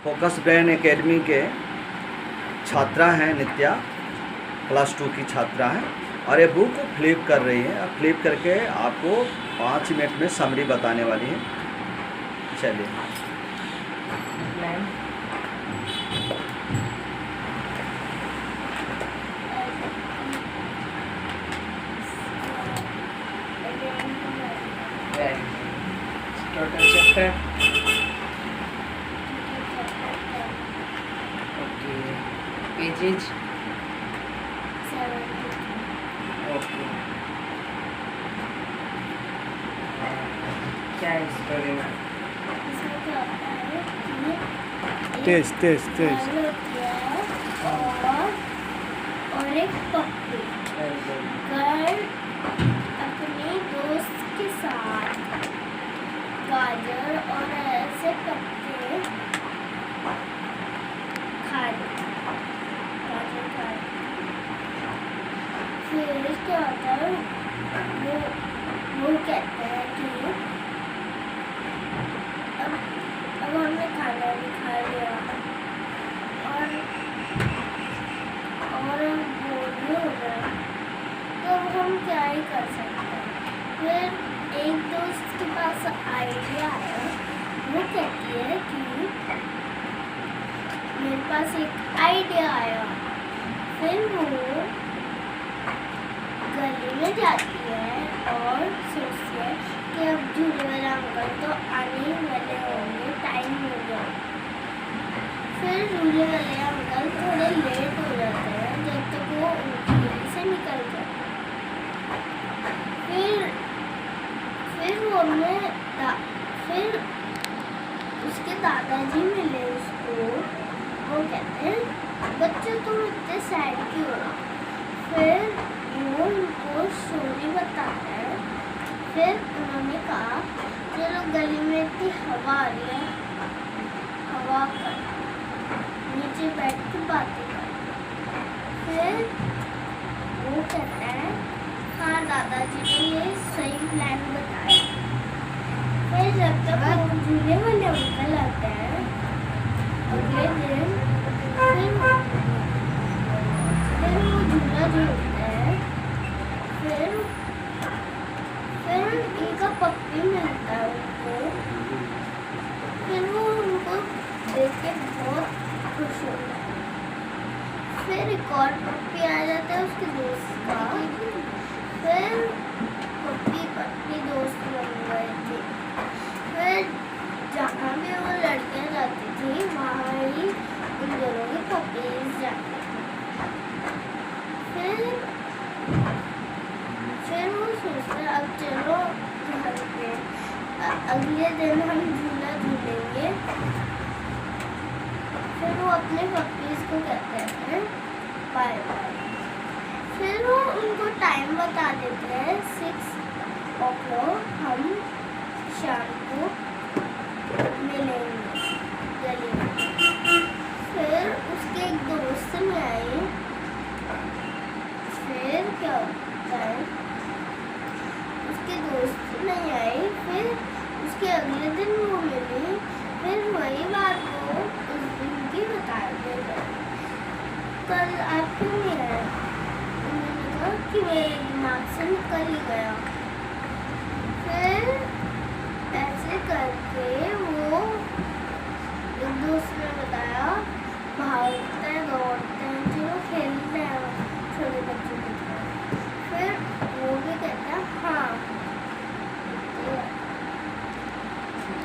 Focus brain academy के छात्रा हैं नित्या, क्लास 2 की छात्रा है और ये बुक को फ्लिप कर रही है। अब फ्लिप करके आपको 5 मिनट में समरी बताने वाली है। चलिए। Total chapter okay, pages okay. क्या है स्टोरी में? तेज और एक पप्पी घर अपने दोस्त के साथ गाजर और ऐसे पत्ते खा रहे। फिर क्या होता है, वो कहते हैं कि अब हमने खाना भी खा लिया और बोर भी हो गया, तो अब हम क्या ही कर सकते हैं। फिर एक दोस्त के पास आइडिया आया। वो कहती है कि मेरे पास एक आइडिया आया। फिर वो गली में जाती है और सोचती है कि अब झूले वाले अंकल तो आने वाले होंगे, टाइम हो गया। फिर झूले वाले अंकल थोड़े लेट हो जाते हैं जब तक वो उनकी गली से निकल जाते हैं। फिर उसके दादाजी मिले उसको। वो कहते हैं बच्चे तुम इतने सैड क्यों हो? फिर वो उनको स्टोरी बताते हैं। फिर उन्होंने कहा चलो गली में इतनी हवा आ रही है, हवा कर नीचे बैठ के बातें कर। फिर वो कहते हैं हाँ दादाजी ने ये सही प्लान बताया। फिर जब तक वो झूले वाले अंकल आते हैं अगले दिन, फिर वो झूला झूलते हैं। फिर इनका पप्पी मिलता है उनको। फिर वो उनको देख के बहुत खुश होता है। फिर एक और पप्पी आ जाता है उसके दोस्त का। फिर पप्पी दोस्त बन गए थे। फिर जहाँ भी वो लड़कियाँ जाती थी वहाँ ही उन दोनों की पप्पीज जाती थी। फिर वो सोचते अब चलो घर पे अगले दिन हम झूला झूलेंगे। फिर वो अपने पप्पीज को कहते हैं बाय बाय। फिर वो उनको टाइम बता देते हैं 6 o'clock हम शाम को मिलेंगे गली में। फिर उसके एक दोस्त में आए। फिर क्या होता है, उसके दोस्त नहीं आए। फिर उसके अगले दिन वो मिली। फिर वही बात को उस दिन की बता देगा, कल आप क्यों नहीं आए? उन्होंने कहा कि मेरे दिमाग से निकल ही गया। फिर ऐसे करके वो एक दोस्त